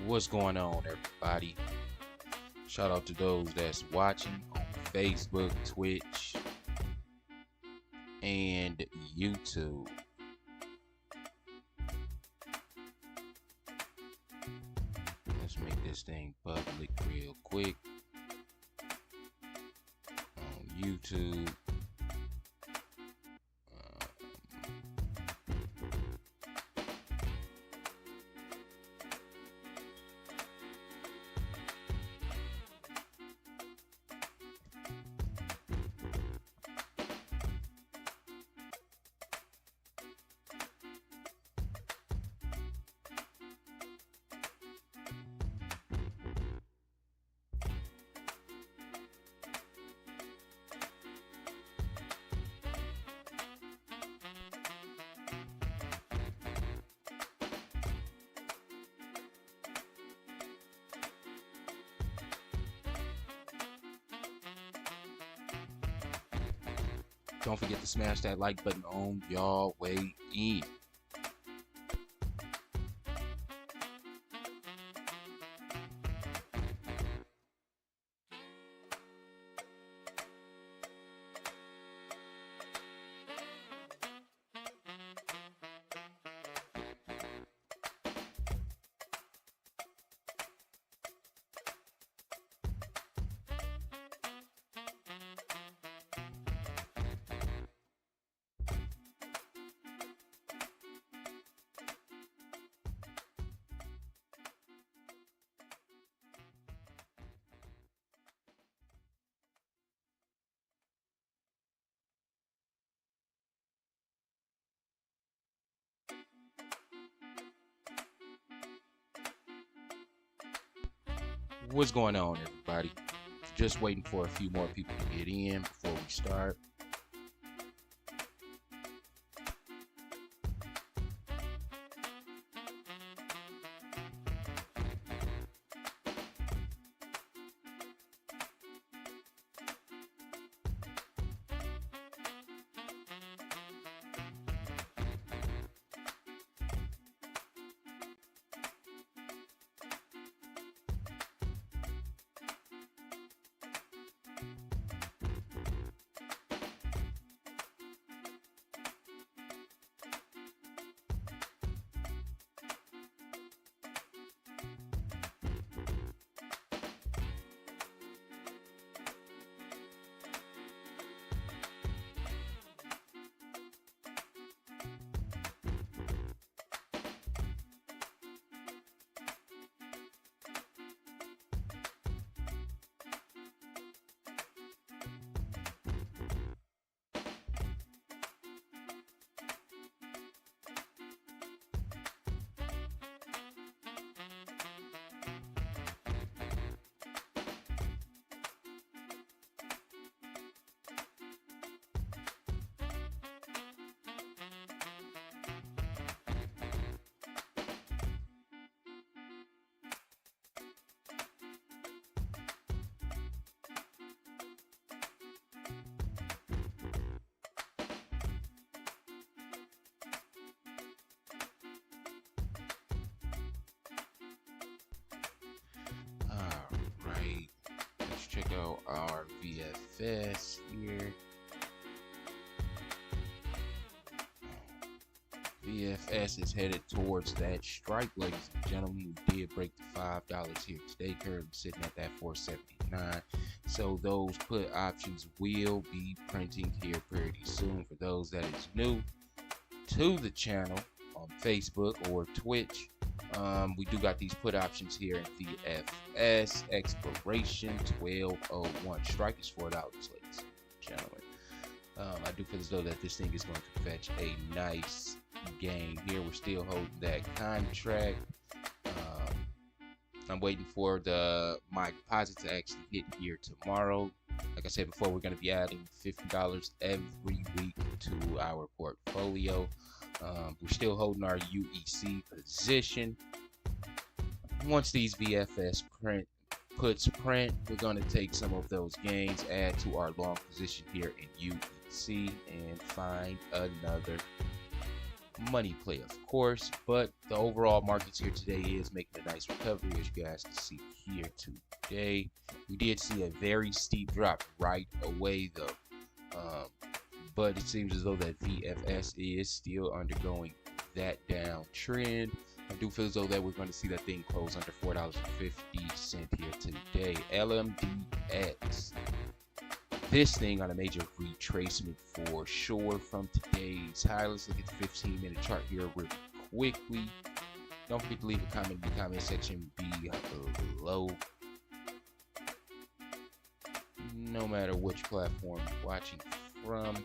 What's going on, everybody? Shout out to those that's watching on Facebook, Twitch, and YouTube. Let's make this thing public real quick on YouTube. Don't forget to smash that like button on y'all way in. What's going on, everybody? Just waiting for a few more people to get in before we start. Alright, let's check out our VFS here. VFS is headed towards that strike, ladies and gentlemen. We did break the $5 here today, currently sitting at that 479. So those put options will be printing here pretty soon. For those that is new to the channel on Facebook or Twitch, we do got these put options here in VFS. Expiration 1201. Strike is $4, ladies and gentlemen. I do feel as though that this thing is going to fetch a nice gain here. We're still holding that contract. I'm waiting for my deposit to actually hit here tomorrow. Like I said before, we're going to be adding $50 every week to our portfolio. We're still holding our UEC position. Once these VFS puts print, we're going to take some of those gains, add to our long position here in UEC, and find another money play, of course, but the overall markets here today is making a nice recovery, as you guys can see here today. We did see a very steep drop right away, though, but it seems as though that VFS is still undergoing that downtrend. I do feel as though that we're going to see that thing close under $4.50 here today. LMDX. This thing on a major retracement for sure from today's high. Let's look at the 15-minute chart here real quickly. Don't forget to leave a comment in the comment section below. No matter which platform you're watching from.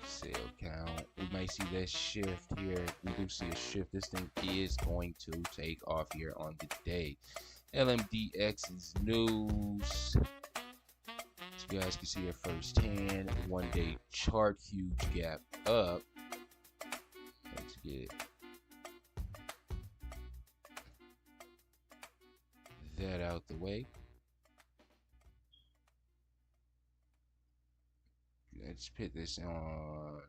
Sale count. We might see that shift here. We do see a shift. This thing is going to take off here on the day. LMDX's news. As you guys can see here firsthand, 1 day chart, huge gap up. Let's get that out the way. Let's put this on our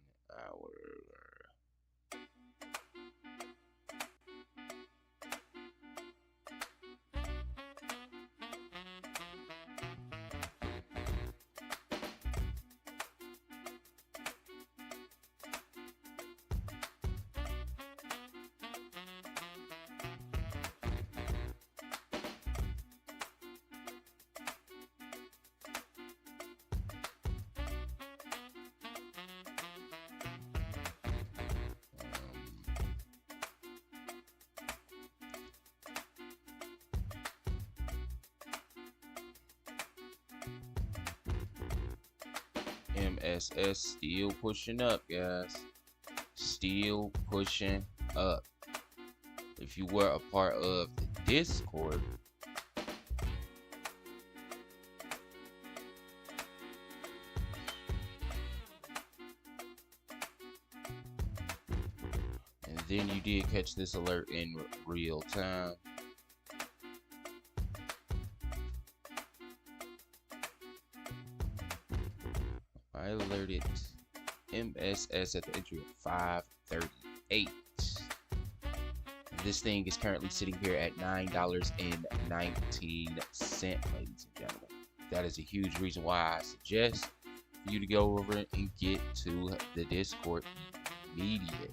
MSS still pushing up, guys. Still pushing up. If you were a part of the Discord, and then you did catch this alert in real time, I alerted MSS at the entry of 538. This thing is currently sitting here at $9.19, ladies and gentlemen. That is a huge reason why I suggest for you to go over and get to the Discord immediately.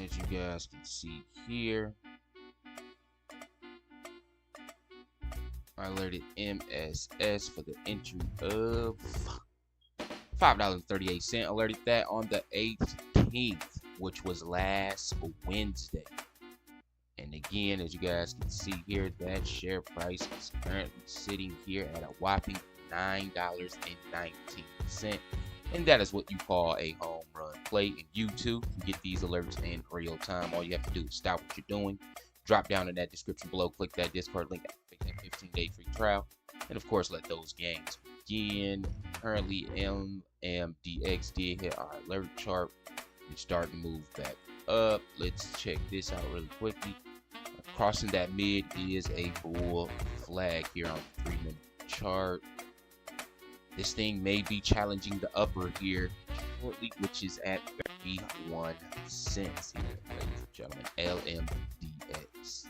As you guys can see here, I alerted MSS for the entry of $5.38. Alerted that on the 18th, which was last Wednesday. And again, as you guys can see here, that share price is currently sitting here at a whopping $9.19. And that is what you call a home run play. And you too can get these alerts in real time. All you have to do is stop what you're doing, drop down in that description below, click that Discord link, activate that 15-day free trial, and of course let those games begin. Currently, LMDX did hit our alert chart and start to move back up. Let's check this out really quickly. Crossing that mid is a bull flag here on the 3-minute chart. This thing may be challenging the upper here shortly, which is at 31 cents here, ladies and gentlemen. LMDX.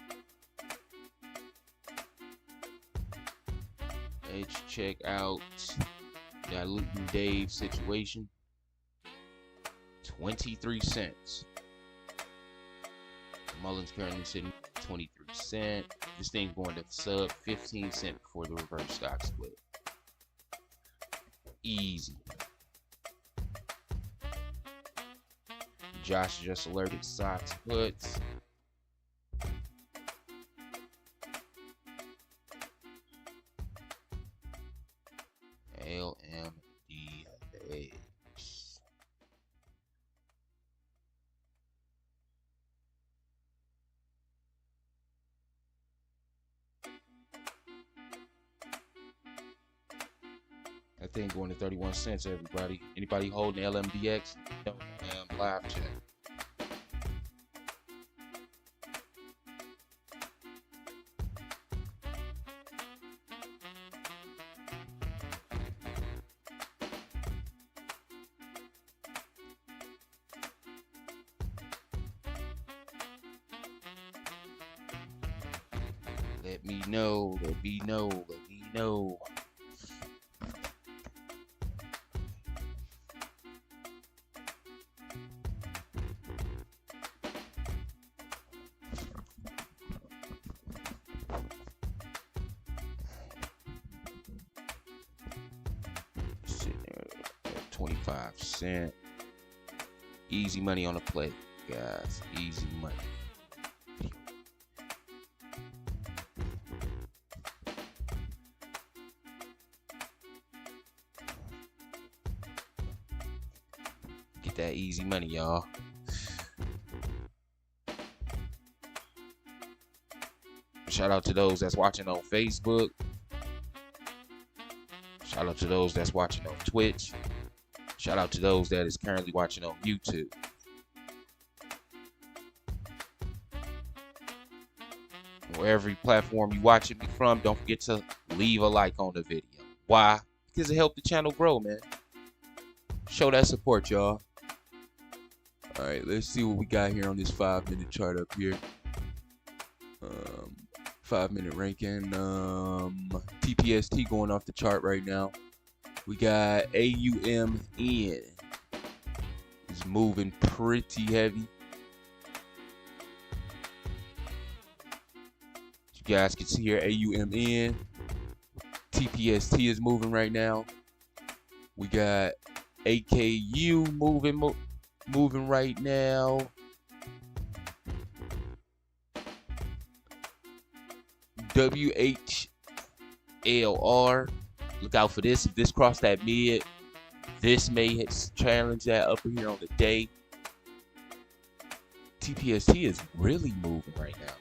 Let's check out that Luton Dave situation. 23 cents. Mullins currently sitting 23 cents. This thing going to sub 15 cents before the reverse stock split. Easy. Josh just alerted Sox puts. LMDH. That thing going to 31 cents, everybody. Anybody holding LMDX? Live chat. Let me know, let me know, let me know. Sitting there at 25 cents. Easy money on the play, guys. Easy money. Get that easy money, y'all. Shout out to those that's watching on Facebook. Shout out to those that's watching on Twitch. Shout out to those that is currently watching on YouTube. Wherever platform you watching me from, don't forget to leave a like on the video. Why? Because it helps the channel grow, man. Show that support, y'all. All right, let's see what we got here on this 5-minute chart up here. 5-minute ranking. TPST going off the chart right now. We got AUMN is moving pretty heavy. You guys can see here AUMN. TPST is moving right now. We got AKU moving right now. WHLR. Look out for this. If this crossed that mid, this may challenge that upper here on the day. TPST is really moving right now.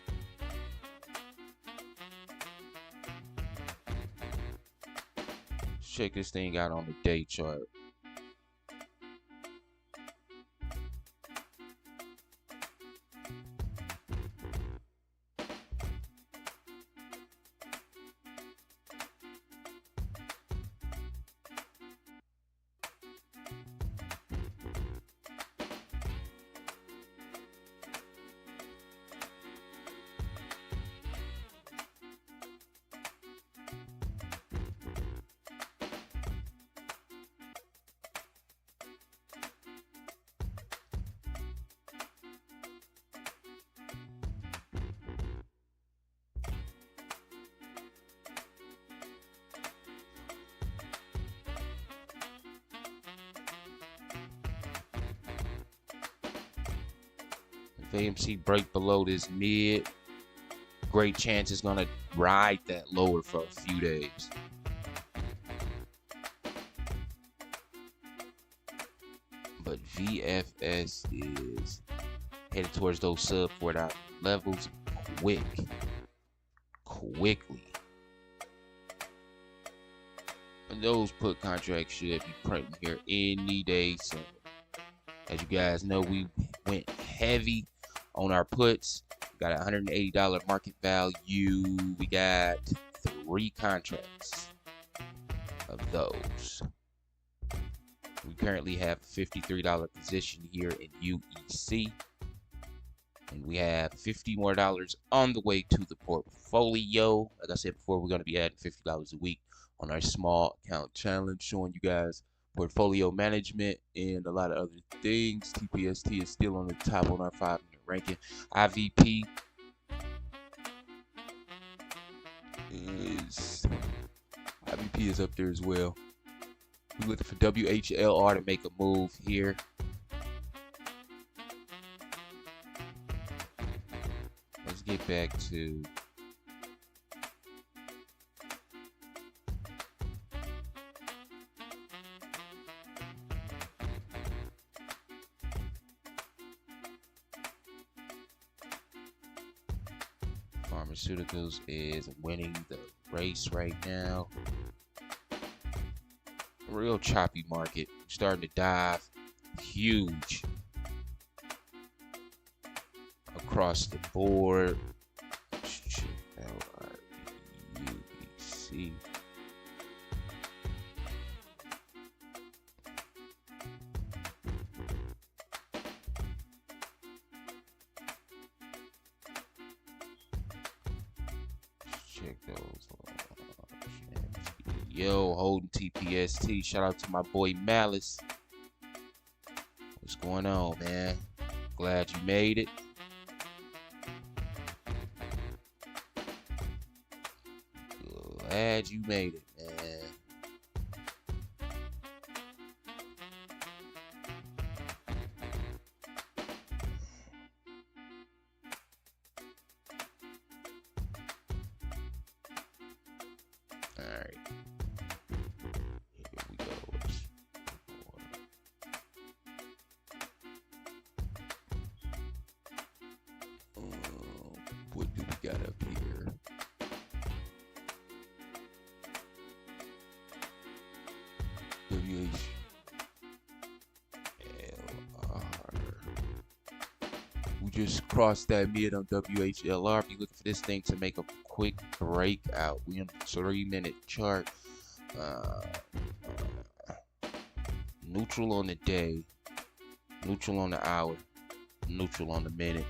Check this thing out on the day chart. If AMC break below this mid, great chance it's gonna ride that lower for a few days. But VFS is headed towards those sub $4 levels quickly. And those put contracts should be printing here any day soon. As you guys know, we went heavy on our puts. We got $180 market value. We got 3 contracts of those. We currently have a $53 position here in UEC. And we have $50 more on the way to the portfolio. Like I said before, we're going to be adding $50 a week on our small account challenge, showing you guys portfolio management and a lot of other things. TPST is still on the top on our 5-minute ranking. IVP is up there as well. We're looking for WHLR to make a move here. Let's get back to pharmaceuticals is winning the race right now. Real choppy market, starting to dive huge across the board. LRUBC. Check those. Yo, holding TPST. Shout out to my boy Malice. What's going on, man? Glad you made it. Glad you made it, man. All right. Here we go. What do we got up here? WHLR. We just crossed that mid on WHLR. Be looking for this thing to make a quick breakout. We on the 3-minute chart. Neutral on the day, neutral on the hour, neutral on the minute.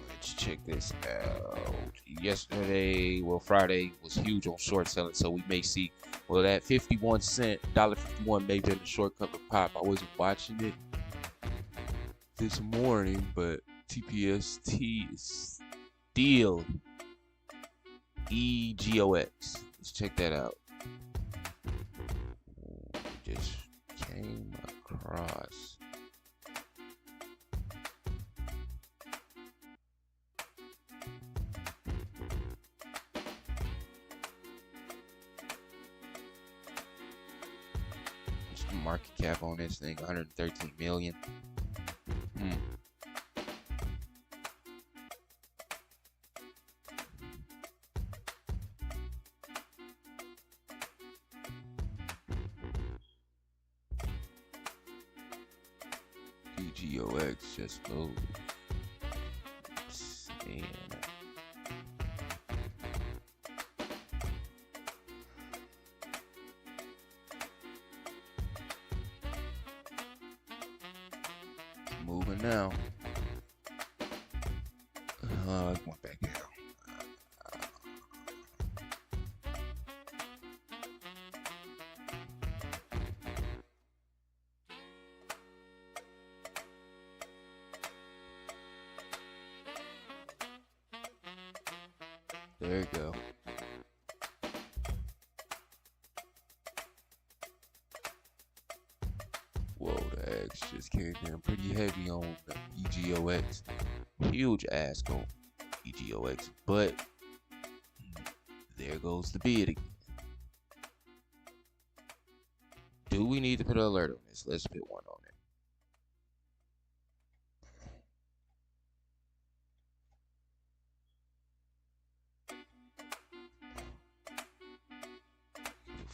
Let's check this out. Yesterday, well, Friday was huge on short selling, so we may see, well, that 51 cent, $1.51 may be in the short cover pop. I wasn't watching it this morning, but TPST is still EGOX. Let's check that out. Just came across. What's the market cap on this thing? 113 million. EGOX just moved. And moving now. Going back down. There you go. Whoa, the X just came in pretty heavy on the EGOX. Huge ask on EGOX, but there goes the bid again. Do we need to put an alert on this? Let's put one on it.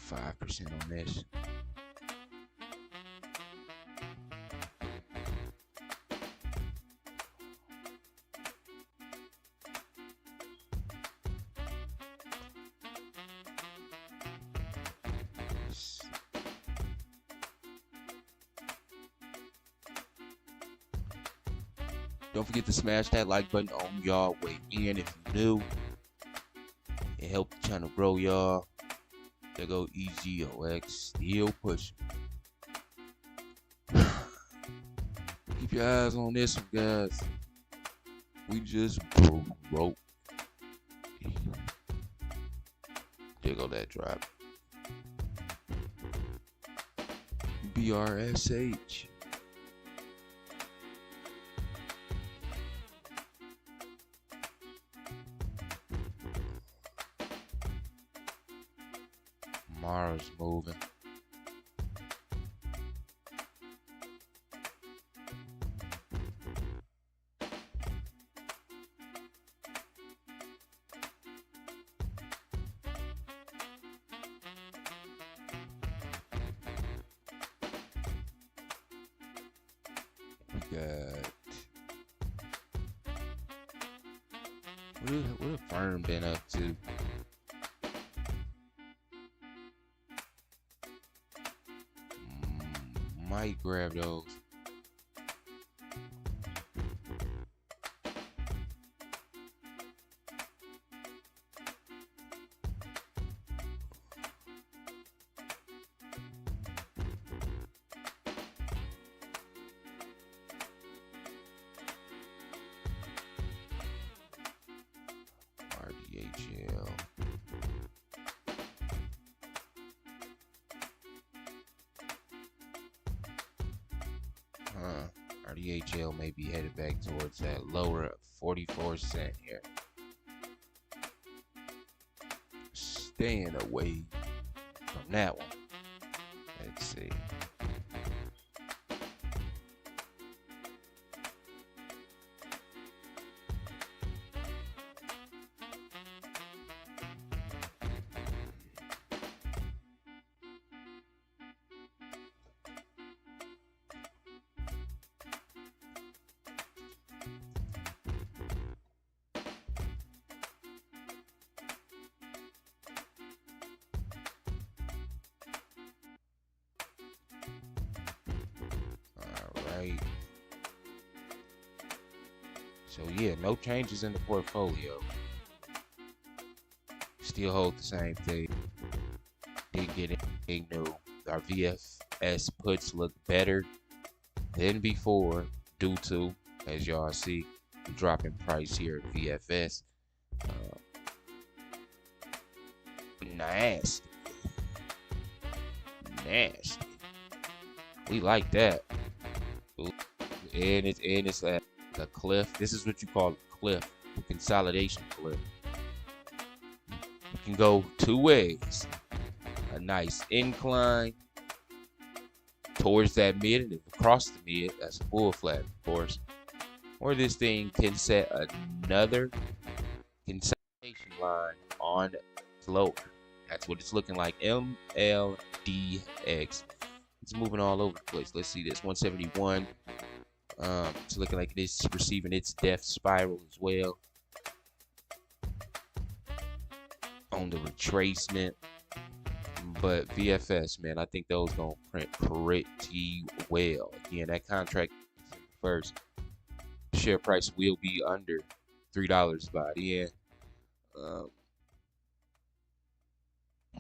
%5 on this. Don't forget to smash that like button on y'all way in if you're new. help the channel grow, y'all. There go EGOX, still pushing. Keep your eyes on this one, guys. We just broke. There go that drop. BRSH. Mara's moving. We got what a firm been up to. Might grab those. RDHL. RDHL may be headed back towards that lower 44 cent here. Staying away from that one. Let's see. Right. So yeah, no changes in the portfolio. Still hold the same thing. Didn't get anything new. Our VFS puts look better than before due to, as y'all see, the drop in price here at VFS. Nasty. We like that. And it's at a cliff. This is what you call a cliff, a consolidation cliff. You can go two ways. A nice incline towards that mid and across the mid. That's a bull flat, of course. Or this thing can set another consolidation line on lower. That's what it's looking like. MLDX. It's moving all over the place. Let's see this 171. It's looking like it is receiving its death spiral as well on the retracement. But VFS, man, I think those gonna print pretty well. Again, that contract first. Share price will be under $3 by the end.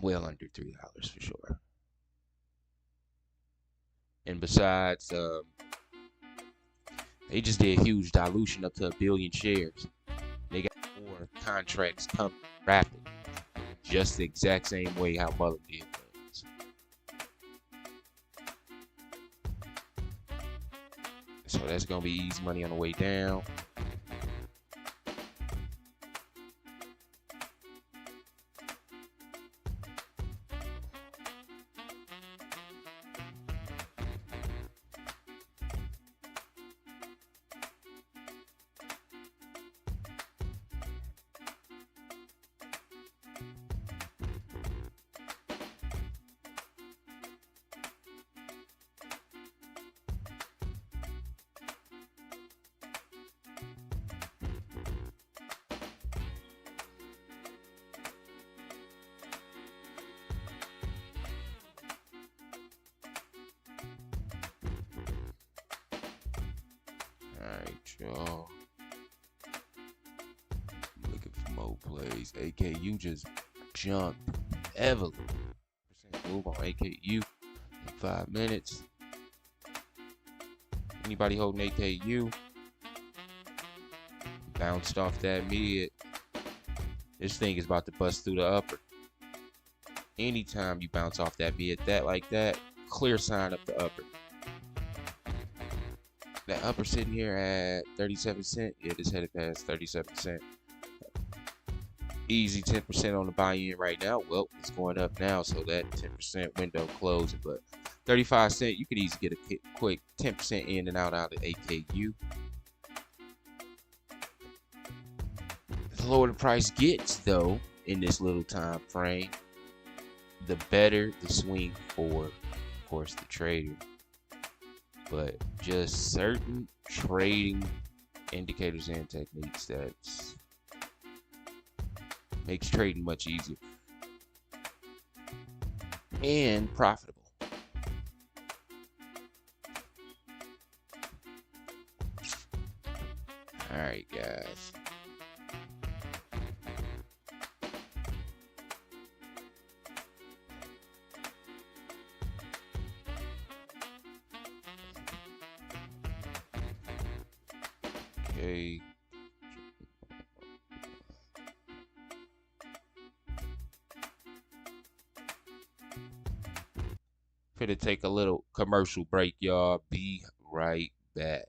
Well under $3 for sure. And besides, they just did a huge dilution up to 1 billion shares. They got more contracts coming rapid, just the exact same way how Muller did things. So that's gonna be easy money on the way down. Alright, y'all. Looking for more No plays. AKU just jumped heavily. Percent move on AKU in 5 minutes. Anybody holding AKU? Bounced off that mid. This thing is about to bust through the upper. Anytime you bounce off that mid like that, clear sign up the upper. That upper sitting here at 37 cents. Yeah, this headed past 37 cents. Easy 10% on the buy-in right now. Well, it's going up now, so that 10% window closing. But 35 cents, you could easily get a quick 10% in and out of AKU. The lower the price gets, though, in this little time frame, the better the swing for, of course, the trader. But just certain trading indicators and techniques that makes trading much easier and profitable. All right, guys. Okay. Gonna take a little commercial break, y'all. Be right back.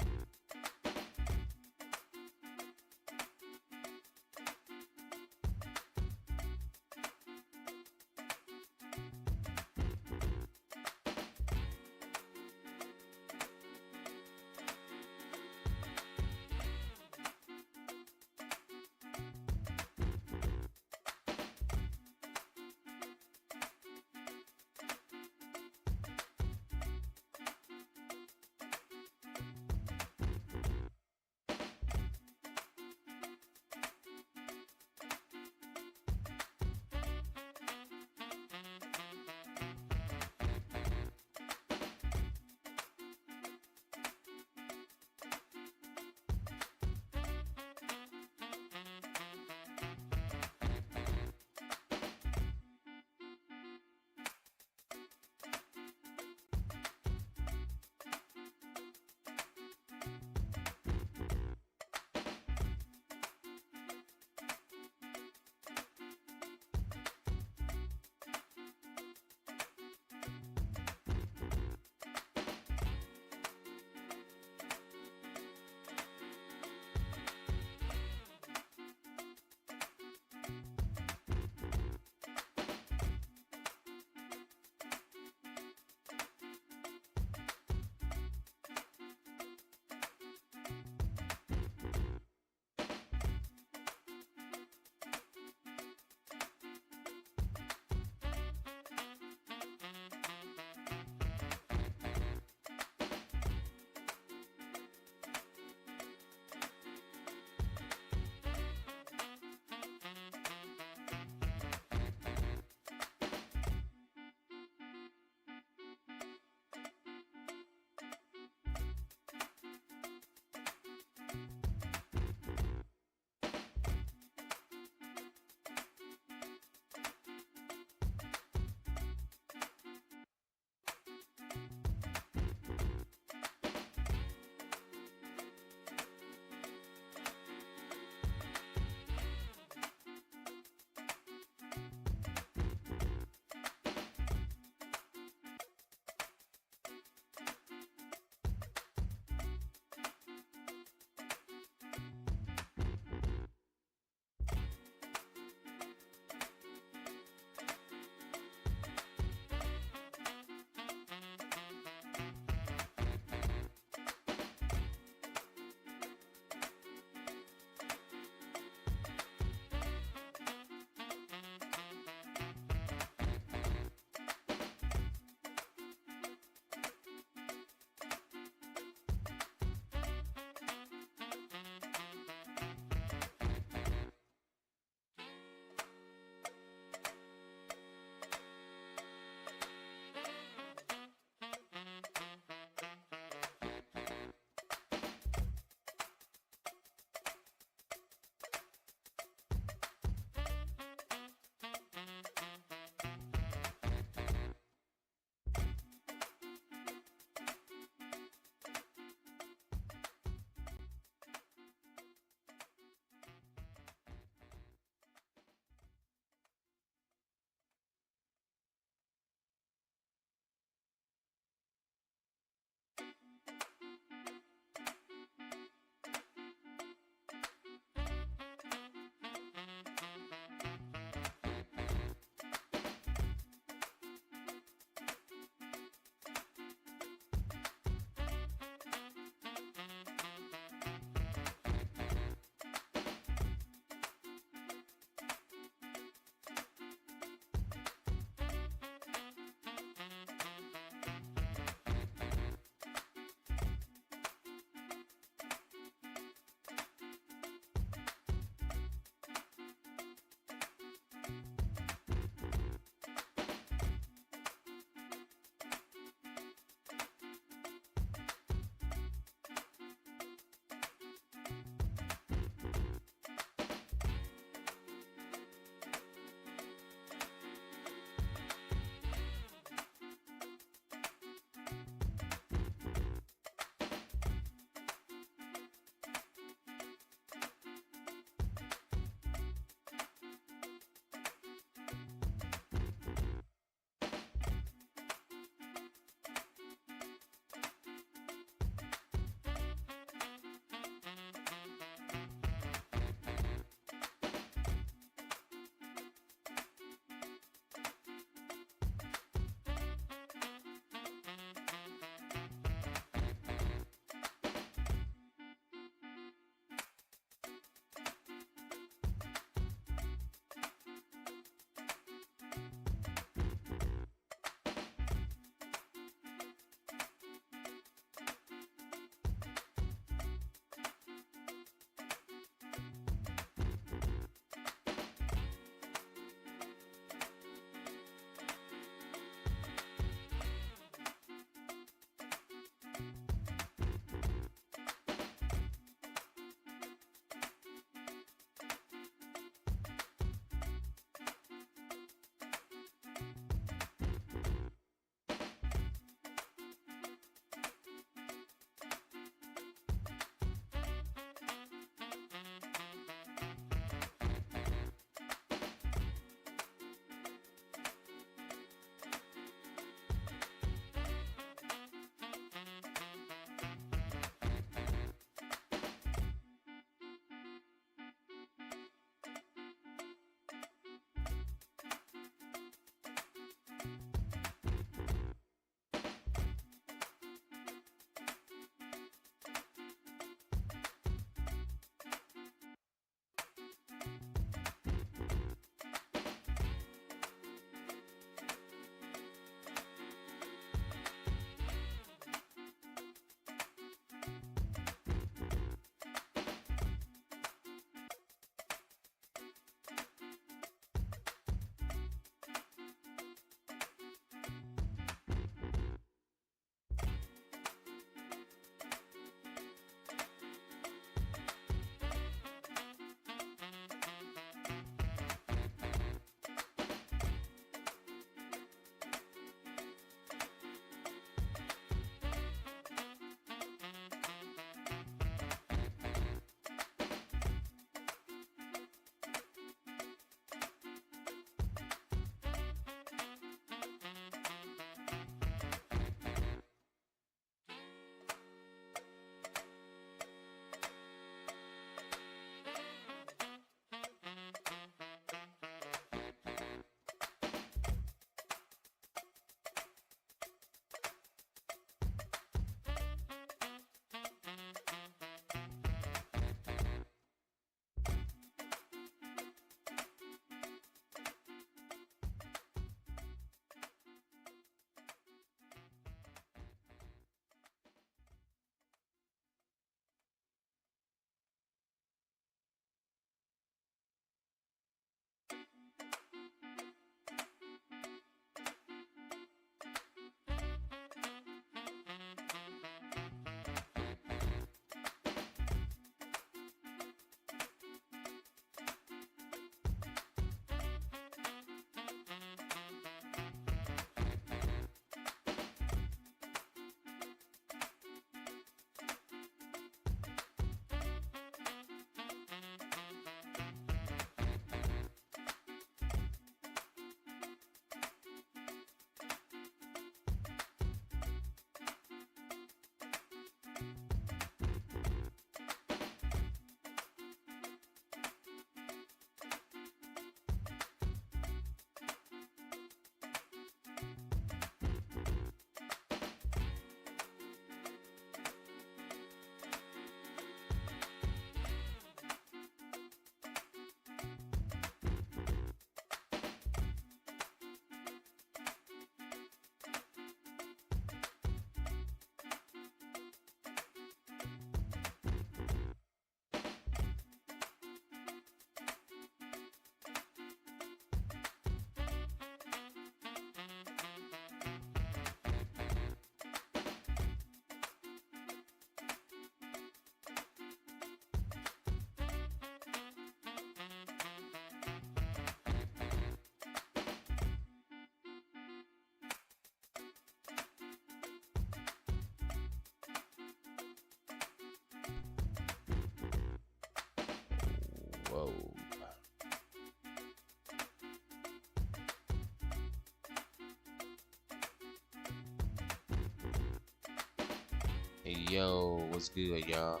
Yo, what's good, y'all?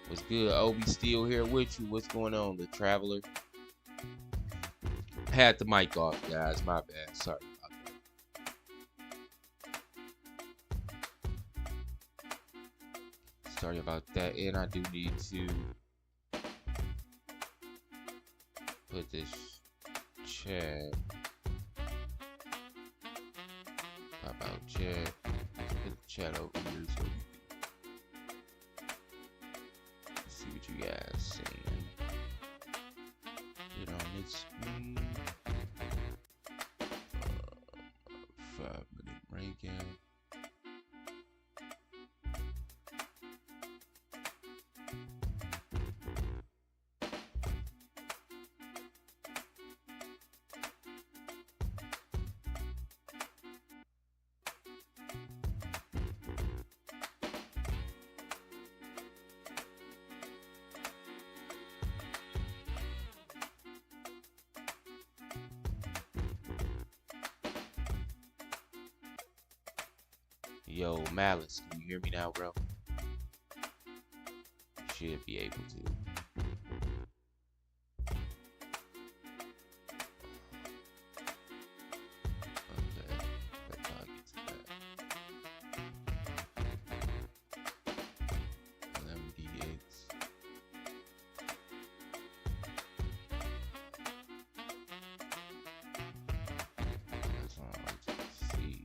What's good? Obi still here with you. What's going on, the traveler? Had the mic off, guys. My bad. Sorry about that. Sorry about that. And I do need to put this chat. Pop out chat. Put the chat over here so we can see what you guys saying. Get on this screen. 5-minute breakout. Yo, Malice, can you hear me now, bro? You should be able to. Okay, that's how I get to that. LMDX. That's all I want to see.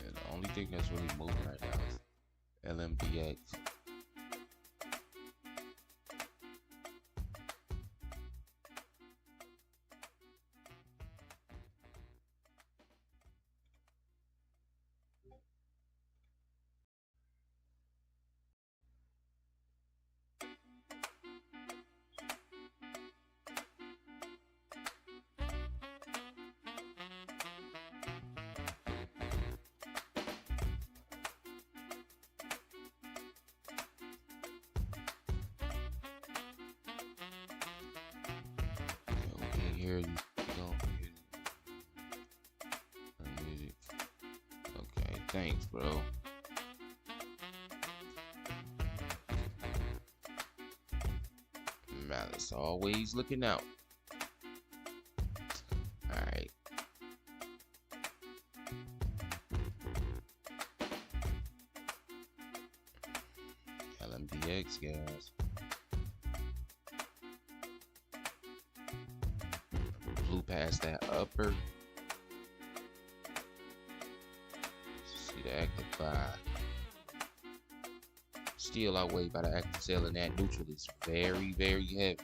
The only thing that's really moving right now is LMDX. Okay, here you go. Music. Okay, thanks, bro. Malice always looking out. Alright. LMDX, guys. Blew past that upper. See the active buy. Still outweighed by the active sale, and that neutral is very, very heavy.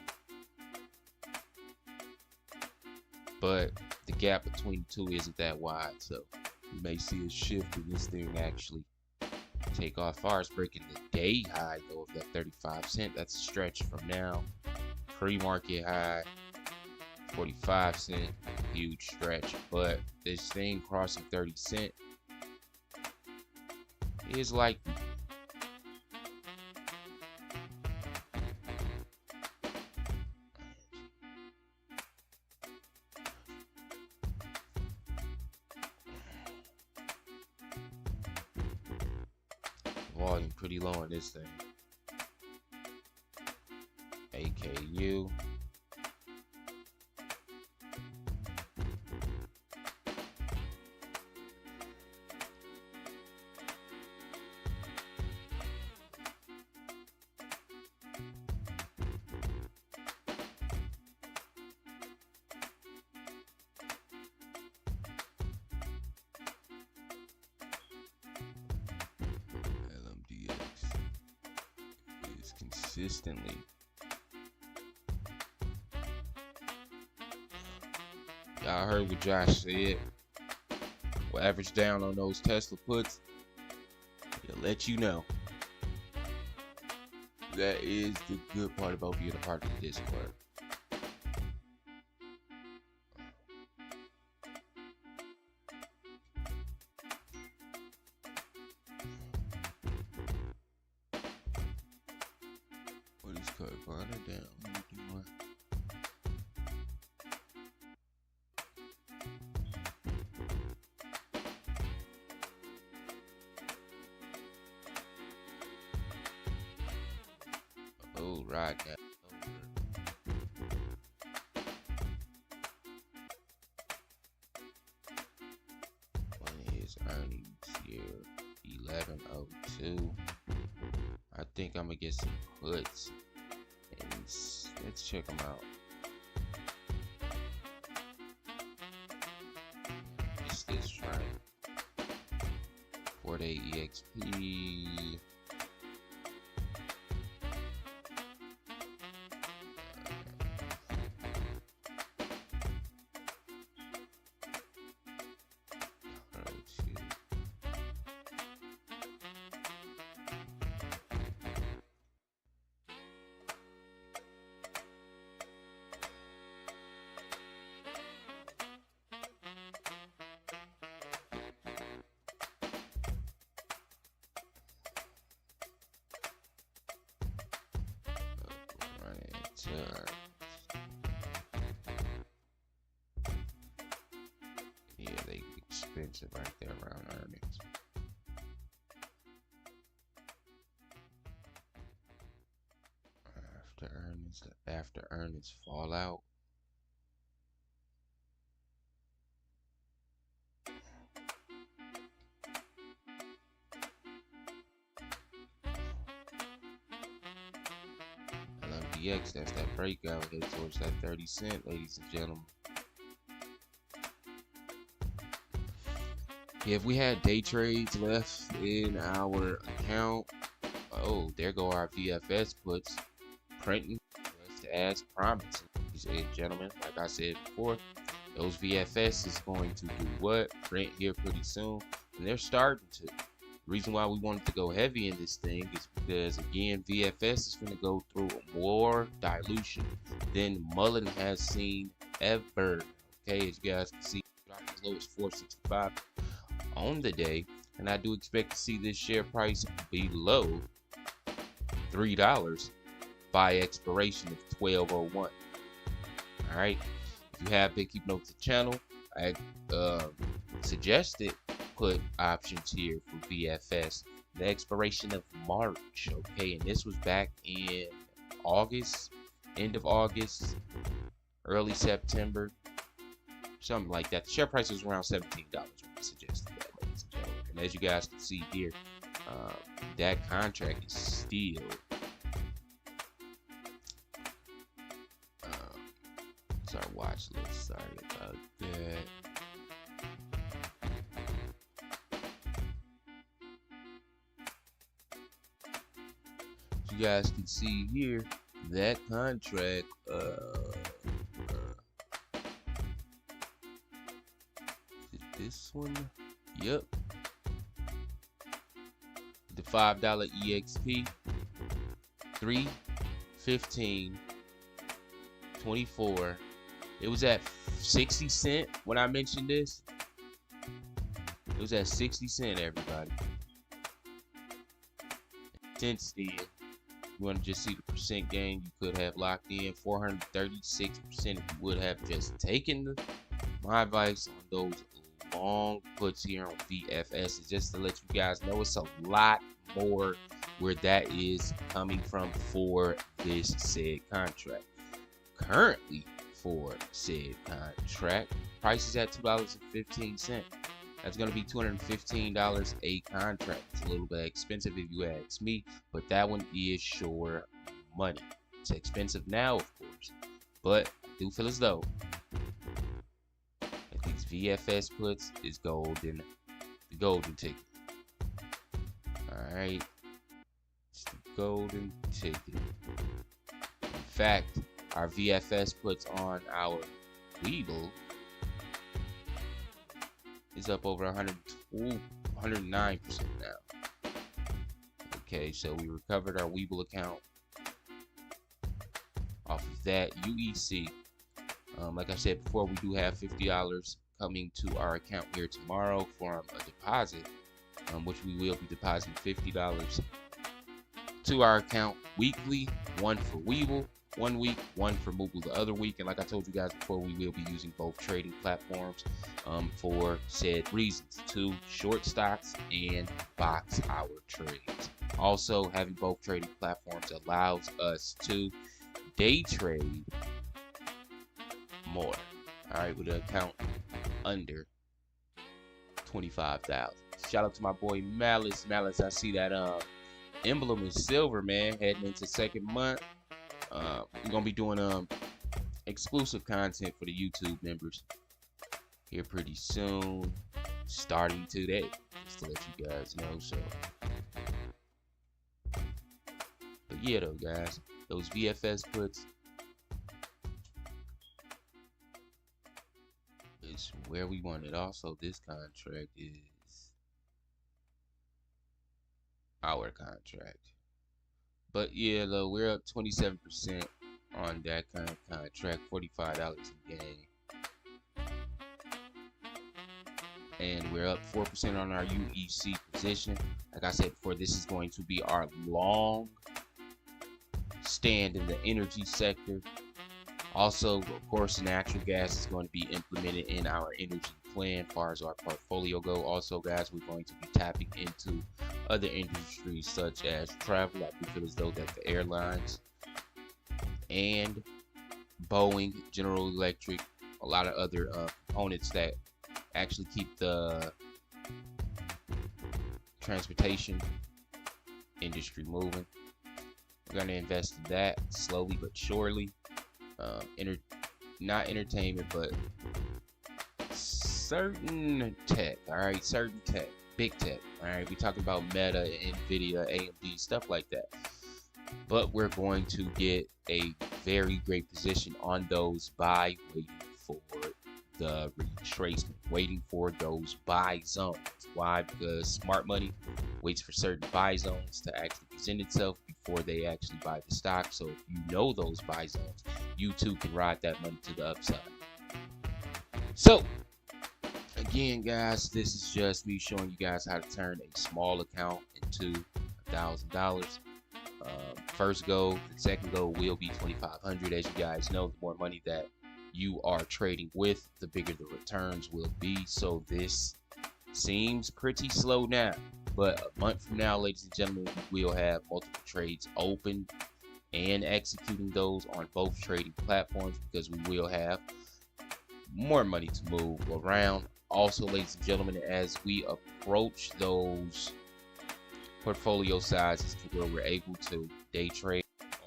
But the gap between the two isn't that wide, so you may see a shift in this thing actually take off. Far as breaking the day high though of that 35 cent, that's a stretch from now. Pre-market high 45 cent, huge stretch. But this thing crossing 30 cent is likely. Volume pretty low on this thing. AKU. Consistently. Y'all heard what Josh said. We'll average down on those Tesla puts. He'll let you know. That is the good part about being a part of the Discord. What is Carvana down? What are you doing? Oh, right now. When his earnings here, 1102. I think I'm gonna get some puts and let's check them out. It's this train. 4-day EXP. Yeah, they expensive right there around earnings. After earnings fall out. LMDX, that's that breakout head towards that 30 cent, ladies and gentlemen. Yeah, if we had day trades left in our account, oh, there go our VFS puts printing just as promised. Ladies and gentlemen, like I said before, those VFS is going to do what? Print here pretty soon, and they're starting to. The reason why we wanted to go heavy in this thing is because, again, VFS is going to go through more dilution than Mullen has seen ever. Okay, as you guys can see, dropped as low as 465 on the day, and I do expect to see this share price below $3 by expiration of 1201. All right, if you have been keeping up with the channel, I suggested put options here for VFS, the expiration of March. Okay, and this was back in August, end of August, early September, something like that. The share price was around $17 when I suggested that, ladies and gentlemen. And as you guys can see here, that contract is still it's our watch list. Sorry about that. You guys can see here that contract is this one? Yep, the $5 EXP, 3/15/24. It was at 60 cent when I mentioned this. It was at 60 cent, everybody. Since then, you want to just see the percent gain, you could have locked in 436% if you would have just taken my advice on those long puts here on VFS. Is just to let you guys know it's a lot more where that is coming from for this said contract. Currently for said contract, price is at $2.15. That's going to be $215 a contract. It's a little bit expensive if you ask me, but that one is sure money. It's expensive now, of course, but I do feel as though that these VFS puts is golden, the golden ticket. All right, it's the golden ticket. In fact, our VFS puts on our Webull is up over 109% now. Okay, so we recovered our Webull account that UEC, like I said before, we do have $50 coming to our account here tomorrow from a deposit, which we will be depositing $50 to our account weekly, one for Webull 1 week, one for Mooble the other week. And like I told you guys before, we will be using both trading platforms for said reasons, to short stocks and box our trades. Also, having both trading platforms allows us to day trade more. All right, with an account under 25,000. Shout out to my boy Malice. Malice, I see that emblem is silver, man, heading into second month. We're gonna be doing exclusive content for the YouTube members here pretty soon, starting today, just to let you guys know. So, but yeah, though, guys, those VFS puts is where we want it. Also, this contract is our contract. But yeah, though, we're up 27% on that kind of contract, $45 a game. And we're up 4% on our UEC position. Like I said before, this is going to be our long stand in the energy sector. Also, of course, natural gas is going to be implemented in our energy plan as far as our portfolio go. Also, guys, we're going to be tapping into other industries such as travel. I feel as though that the airlines and Boeing, General Electric, a lot of other components that actually keep the transportation industry moving. We're going to invest in that slowly but surely. Not entertainment, but certain tech. All right, certain tech, big tech. All right, we talking about Meta, Nvidia, AMD, stuff like that. But we're going to get a very great position on those buy, waiting for the retracement, waiting for those buy zones. Why? Because smart money waits for certain buy zones to actually present itself before they actually buy the stock. So if you know those buy zones, you too can ride that money to the upside. So again, guys, this is just me showing you guys how to turn a small account into $1,000. First goal, the second goal will be 2,500. As you guys know, the more money that you are trading with, the bigger the returns will be. So this seems pretty slow now, but a month from now, ladies and gentlemen, we will have multiple trades open and executing those on both trading platforms, because we will have more money to move around. Also, ladies and gentlemen, as we approach those portfolio sizes to where we're able to day trade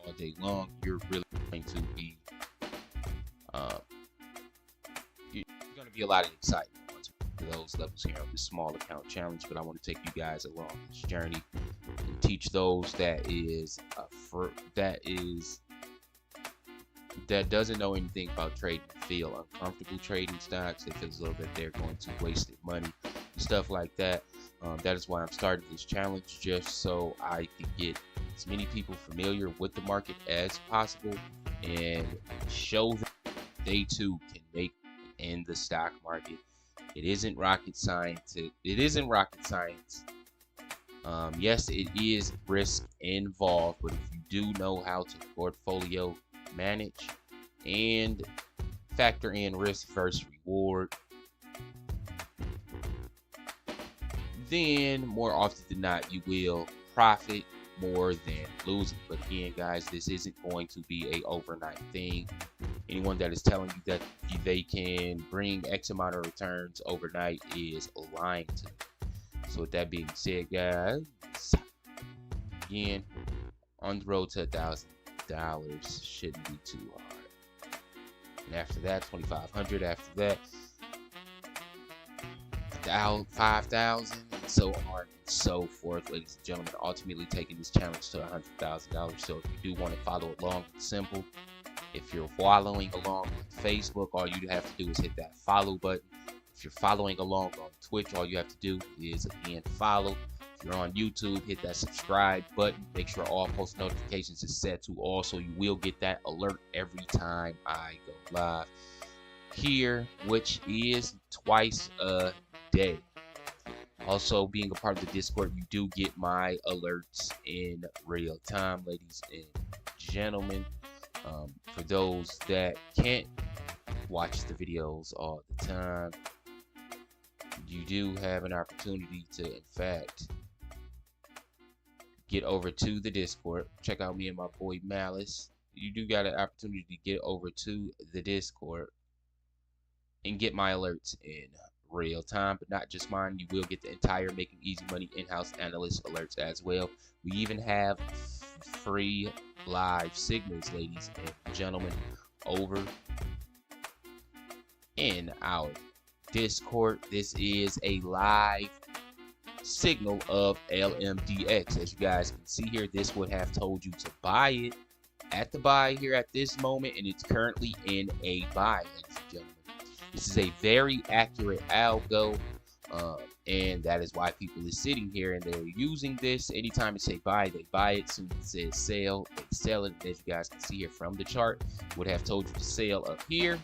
all day long, you're really going to be going to be a lot of excitement once we get to those levels here on this small account challenge. But I want to take you guys along this journey and teach those that doesn't know anything about trading, feel uncomfortable trading stocks. They feel as though that they're going to waste their money, stuff like that. That is why I'm starting this challenge, just so I can get as many people familiar with the market as possible and show them they too can make it in the stock market. It isn't rocket science. It isn't rocket science. Yes, it is risk involved, but if you do know how to portfolio manage and factor in risk versus reward, then more often than not you will profit more than losing. But again, guys, this isn't going to be a overnight thing. Anyone that is telling you that they can bring X amount of returns overnight is lying to you. So with that being said, guys, again, on the road to $1,000 shouldn't be too hard. And after that, 2,500. After that, 5,000, and so on and so forth, ladies and gentlemen. Ultimately taking this challenge to $100,000. So if you do want to follow along, it's simple. If you're following along on Facebook, all you have to do is hit that follow button. If you're following along on Twitch, all you have to do is again follow. If you're on YouTube, hit that subscribe button. Make sure all post notifications is set to all, so you will get that alert every time I go live here, which is twice a day. Also, being a part of the Discord, you do get my alerts in real time, ladies and gentlemen. For those that can't watch the videos all the time, you do have an opportunity to, in fact, get over to the Discord. Check out me and my boy Malice. You do got an opportunity to get over to the Discord and get my alerts in real time, but not just mine. You will get the entire Making Easy Money in-house analyst alerts as well. We even have free live signals, ladies and gentlemen, over in our Discord. This is a live signal of LMDX. As you guys can see here, this would have told you to buy it at the buy here at this moment, and it's currently in a buy, ladies and gentlemen. This is a very accurate algo, and that is why people is sitting here and they're using this. Anytime it say buy, they buy it. Soon as it says sell, they sell it. As you guys can see here from the chart, would have told you to sell up here,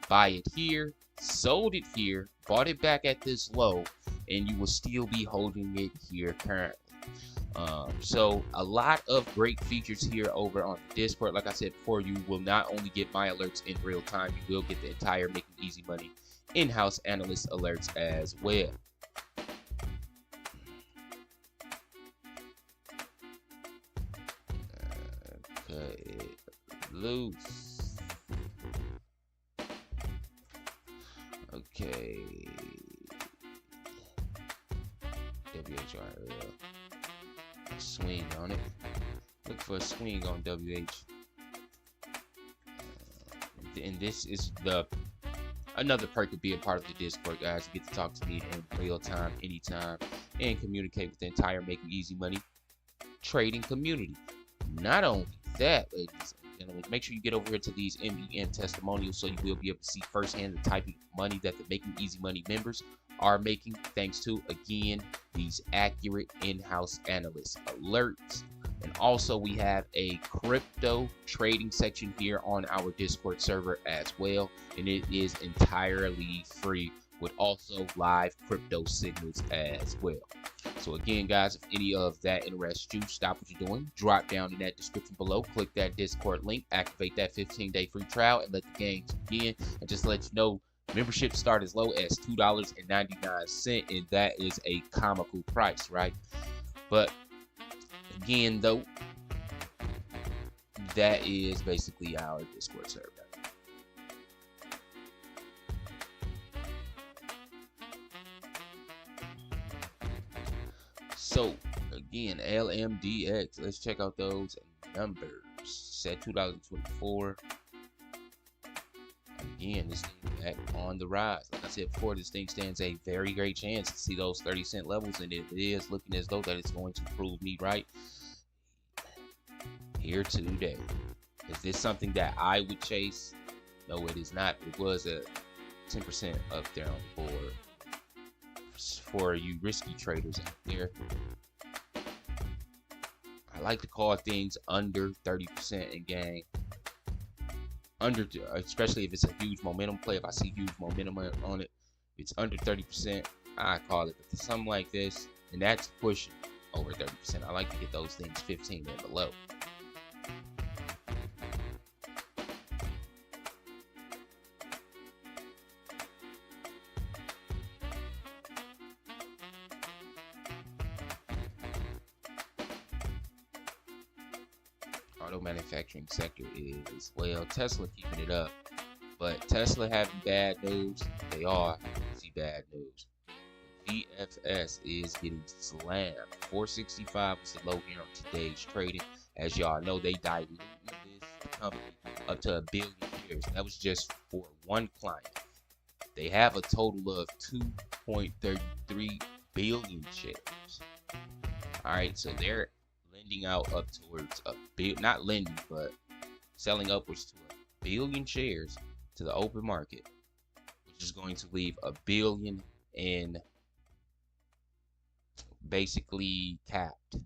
buy it here, sold it here, bought it back at this low, and you will still be holding it here currently. So a lot of great features here over on Discord. Like I said before, you will not only get my alerts in real time, you will get the entire Making Easy Money in-house analyst alerts as well. Okay, loose. Okay. WHRL. Swing on it. Look for a swing on WH. And this is another perk of being part of the Discord, guys. You get to talk to me in real time, anytime, and communicate with the entire Making Easy Money trading community. Not only that, ladies and gentlemen, make sure you get over here to these MBM testimonials so you will be able to see firsthand the type of money that the Making Easy Money members are making, thanks to, again, these accurate in-house analyst alerts. And also we have a crypto trading section here on our Discord server as well, and it is entirely free, with also live crypto signals as well. So again, guys, if any of that interests you, stop what you're doing, drop down in that description below, click that Discord link, activate that 15-day free trial, and let the games begin. And just to let you know, membership start as low as $2.99, and that is a comical price, right? But again, though, that is basically our Discord server. So again, LMDX, let's check out those numbers. Set $2.24. Again, this thing back on the rise. Like I said before, this thing stands a very great chance to see those 30-cent levels, and it is looking as though that it's going to prove me right here today. Is this something that I would chase? No, it is not. It was a 10% up there on the board for you risky traders out there. I like to call things under 30% in game. Under, especially if it's a huge momentum play. If I see huge momentum on it, it's under 30%, I call it. But something like this, and that's pushing over 30%. I like to get those things 15 and below. Auto manufacturing sector is, well, Tesla keeping it up, but Tesla having bad news. They are see bad news. VFS is getting slammed. 465 was the low here on today's trading. As y'all know, they diluted this company up to 1 billion shares. That was just for one client. They have a total of 2.33 billion shares. All right, so they're lending out up towards not lending, but selling upwards to 1 billion shares to the open market, which is going to leave 1 billion in basically capped.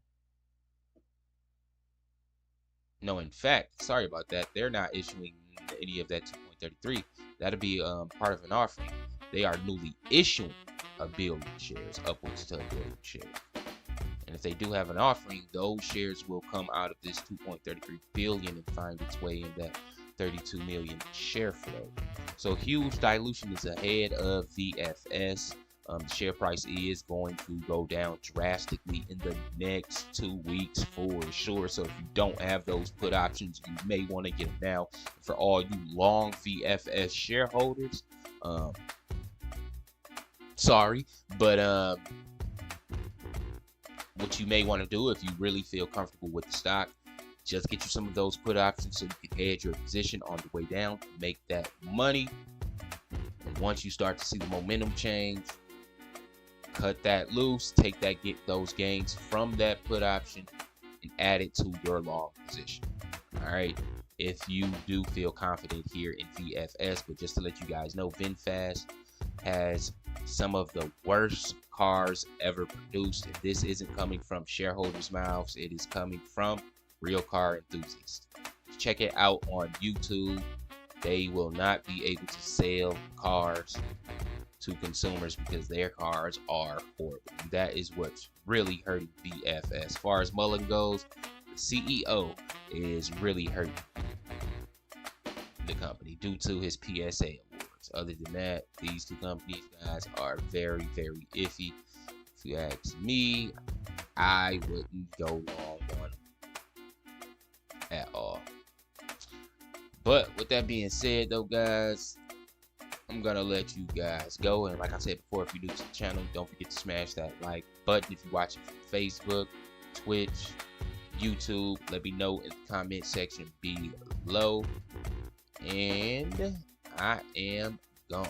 No, in fact, sorry about that. They're not issuing any of that 2.33. That'll be part of an offering. They are newly issuing a billion shares, upwards to a billion shares. And if they do have an offering, those shares will come out of this 2.33 billion and find its way in that 32 million share flow. So huge dilution is ahead of VFS. The share price is going to go down drastically in the next 2 weeks for sure. So if you don't have those put options, you may want to get them now. For all you long VFS shareholders, sorry, but what you may want to do, if you really feel comfortable with the stock, just get you some of those put options so you can hedge your position on the way down, make that money. And once you start to see the momentum change, cut that loose, get those gains from that put option and add it to your long position. All right. If you do feel confident here in VFS, but just to let you guys know, VinFast has some of the worst cars ever produced. And this isn't coming from shareholders' mouths. It is coming from real car enthusiasts. Check it out on YouTube. They will not be able to sell cars to consumers because their cars are horrible. That is what's really hurting VFS. As far as Mullen goes, the CEO is really hurting the company due to his PSA awards. Other than that, these two companies, guys, are very, very iffy. If you ask me, I wouldn't go long on them at all. But with that being said, though, guys, I'm gonna let you guys go. And like I said before, if you're new to the channel, don't forget to smash that like button. If you're watching from Facebook, Twitch, YouTube, let me know in the comment section below. And I am gone.